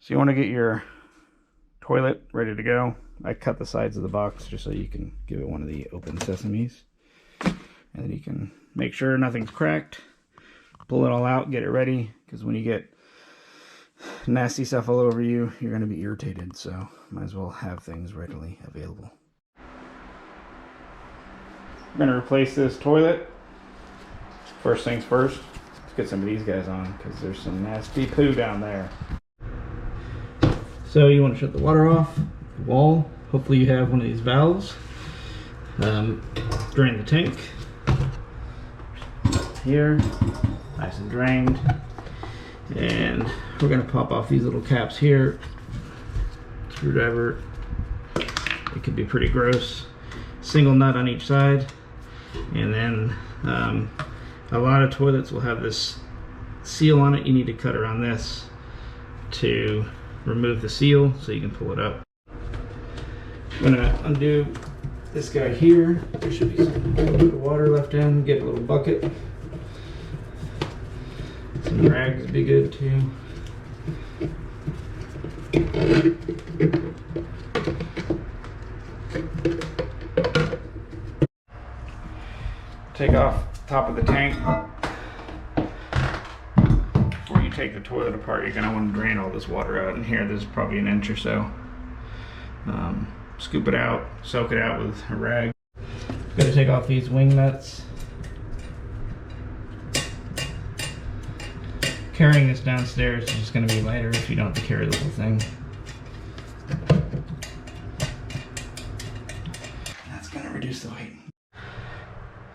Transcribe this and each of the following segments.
So you want to get your toilet ready to go. I cut the sides of the box just so you can give it one of the open sesames. And then you can make sure nothing's cracked. Pull it all out, get it ready, because when you get nasty stuff all over you, you're going to be irritated. So might as well have things readily available. I'm going to replace this toilet. First things first, let's get some of these guys on because there's some nasty poo down there. So you want to shut the water off, the wall. Hopefully you have one of these valves. Drain the tank. Here, nice and drained. And we're going to pop off these little caps here. Screwdriver. It could be pretty gross. Single nut on each side. And then a lot of toilets will have this seal on it. You need to cut around this to remove the seal so you can pull it up. I'm gonna undo this guy here. There should be some little water left in. Get a little bucket. Some rags would be good too. Take off the top of the tank. Before you take the toilet apart, you're going to want to drain all this water out. In here, there's probably an inch or so. Scoop it out, soak it out with a rag. Got to take off these wing nuts. Carrying this downstairs is just going to be lighter if you don't have to carry the whole thing. That's going to reduce the weight.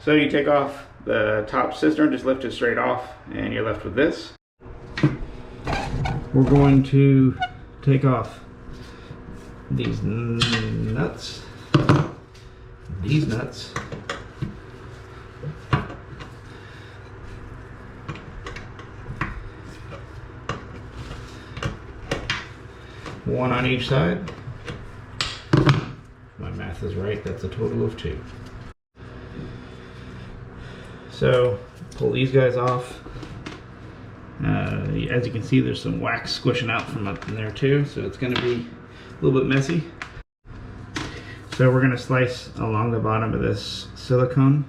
So you take off the top cistern, just lift it straight off, and you're left with this. We're going to take off these nuts, one on each side. My math is right, that's a total of 2. So pull these guys off. As you can see, there's some wax squishing out from up in there too, so it's going to be a little bit messy. So we're going to slice along the bottom of this silicone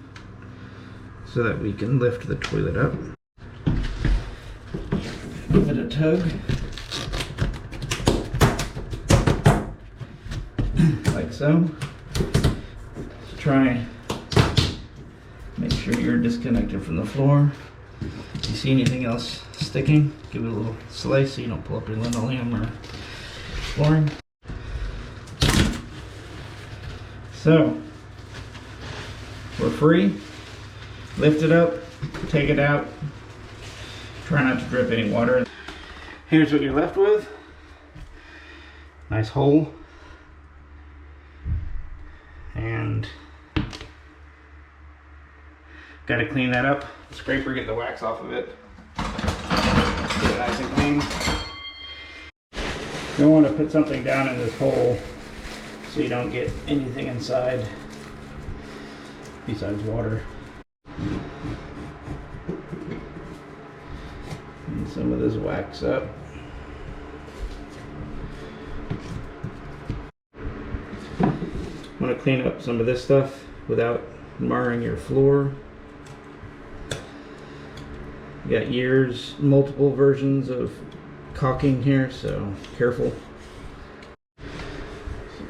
so that we can lift the toilet up. Give it a tug. Like so. Try and make sure you're disconnected from the floor. If you see anything else sticking, give it a little slice so you don't pull up your linoleum or flooring. So, we're free. Lift it up, take it out. Try not to drip any water. Here's what you're left with. Nice hole. And got to clean that up. Scraper, get the wax off of it. Get it nice and clean. You want to put something down in this hole so you don't get anything inside besides water. And some of this wax up. Want to clean up some of this stuff without marring your floor. You got multiple versions of caulking here, so careful. So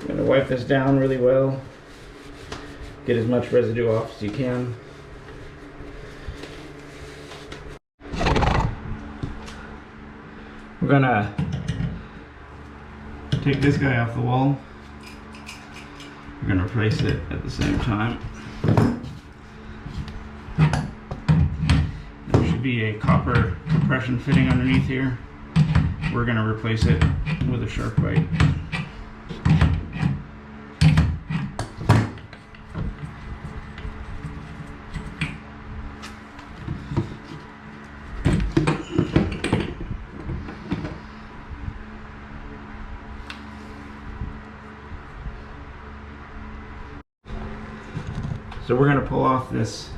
I'm going to wipe this down really well. Get as much residue off as you can. We're going to take this guy off the wall. We're going to replace it at the same time. There should be a copper compression fitting underneath here. We're going to replace it with a sharp bite. So we're going to pull off this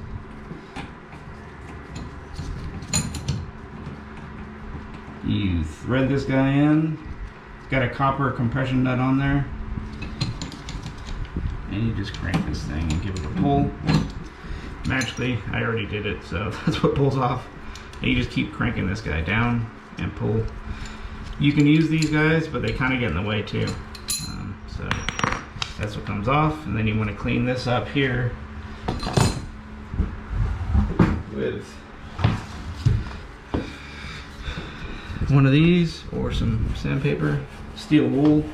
you thread this guy in, got a copper compression nut on there. And you just crank this thing and give it a pull. Magically, I already did it, so that's what pulls off. And you just keep cranking this guy down and pull. You can use these guys, but they kind of get in the way too. So that's what comes off, and then you want to clean this up here with one of these or some sandpaper, steel wool.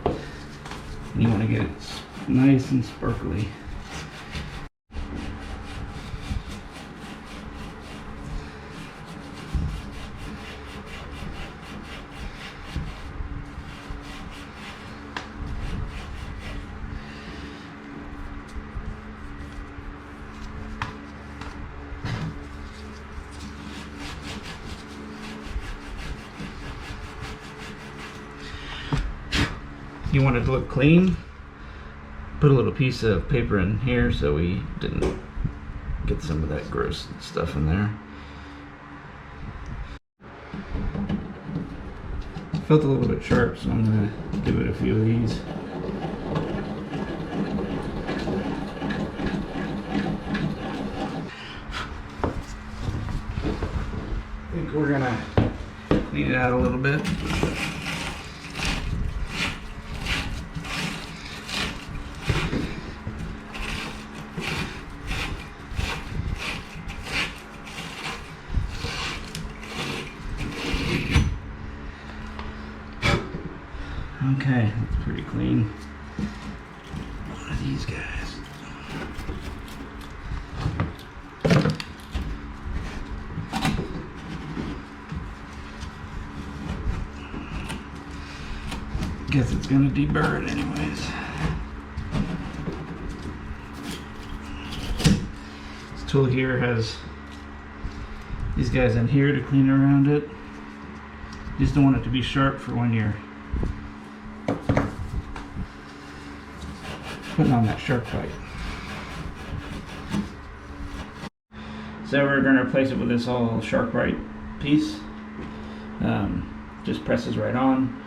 And you want to get it nice and sparkly. You want it to look clean, put a little piece of paper in here so we didn't get some of that gross stuff in there. Felt a little bit sharp, so I'm going to give it a few of these. I think we're going to clean it out a little bit. Okay, that's pretty clean. One of these guys. Guess it's gonna deburr it anyways. This tool here has these guys in here to clean around it. You just don't want it to be sharp for when you're putting on that shark bite. So we're going to replace it with this all shark bite piece. Just presses right on.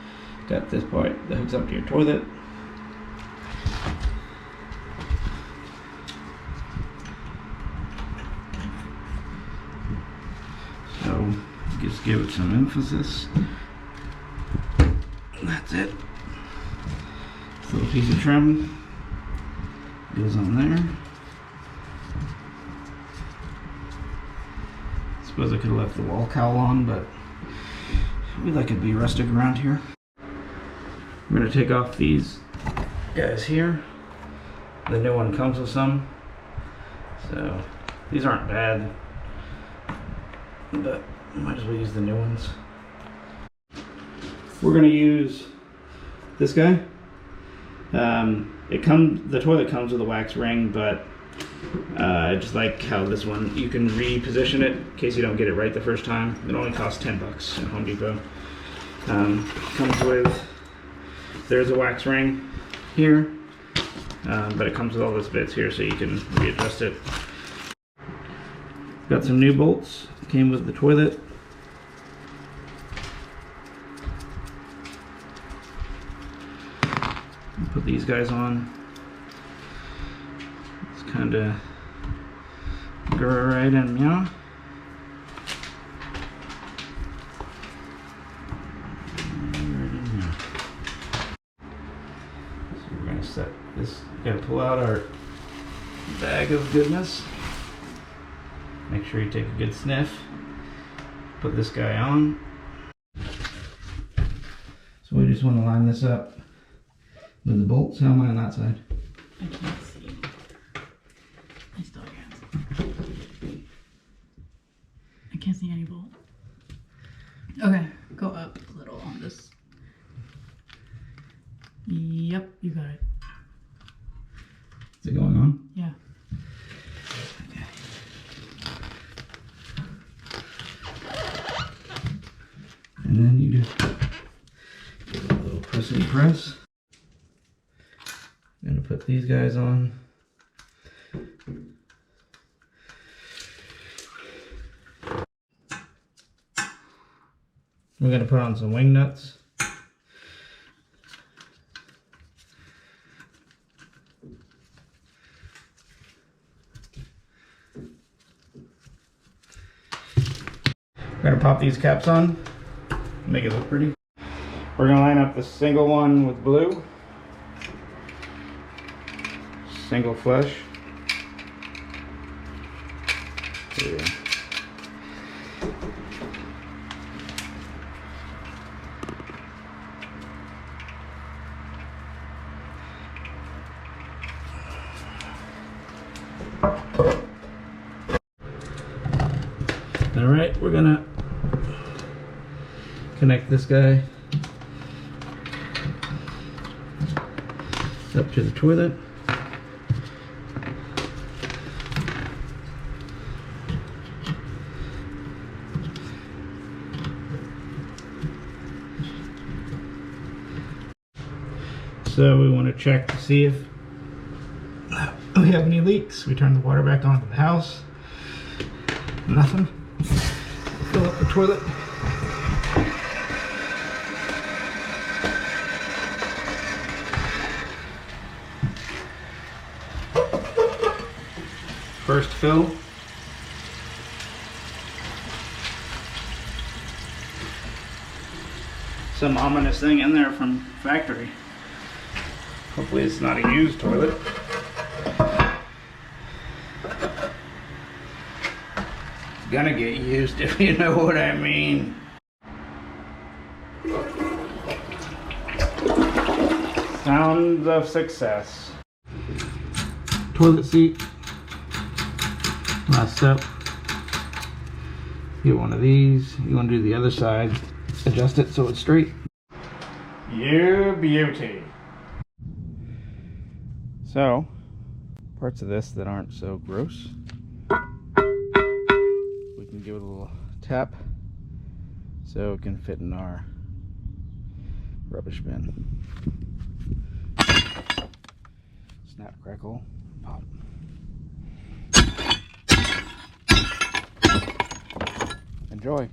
Got this part that hooks up to your toilet. So just give it some emphasis. That's it. This little piece of trim goes on there. Suppose I could have left the wall cowl on, but we like it to be rustic around here. I'm going to take off these guys here. The new one comes with some, so these aren't bad, but might as well use the new ones. We're going to use this guy. The toilet comes with a wax ring, but I just like how this one, you can reposition it in case you don't get it right the first time. It only costs $10 at Home Depot. Comes with, there's a wax ring here, but it comes with all those bits here so you can readjust it. Got some new bolts, came with the toilet. Put these guys on. It's kind of go right in, yeah. So we're gonna set this. Gotta pull out our bag of goodness. Make sure you take a good sniff. Put this guy on. So we just want to line this up with the bolts. How am I on that side? I can't see. I still can't. I can't see any bolt. Okay, go up a little on this. Yep, you got it. Is it going on? Yeah. Okay. And then you just give it a little press and press. I'm gonna put these guys on. We're going to put on some wing nuts. We're going to pop these caps on, make it look pretty. We're going to line up the single one with blue, single flush. There. All right, we're gonna connect this guy up to the toilet. So we want to check to see if we have any leaks. We turn the water back on to the house. Nothing. Fill up the toilet. First fill. Some ominous thing in there from factory. Hopefully it's not a used toilet. It's gonna get used if you know what I mean. Sounds of success. Toilet seat. Last step. Get one of these. You want to do the other side. Adjust it so it's straight. You beauty. So, parts of this that aren't so gross, we can give it a little tap so it can fit in our rubbish bin. Snap, crackle, pop. Enjoy.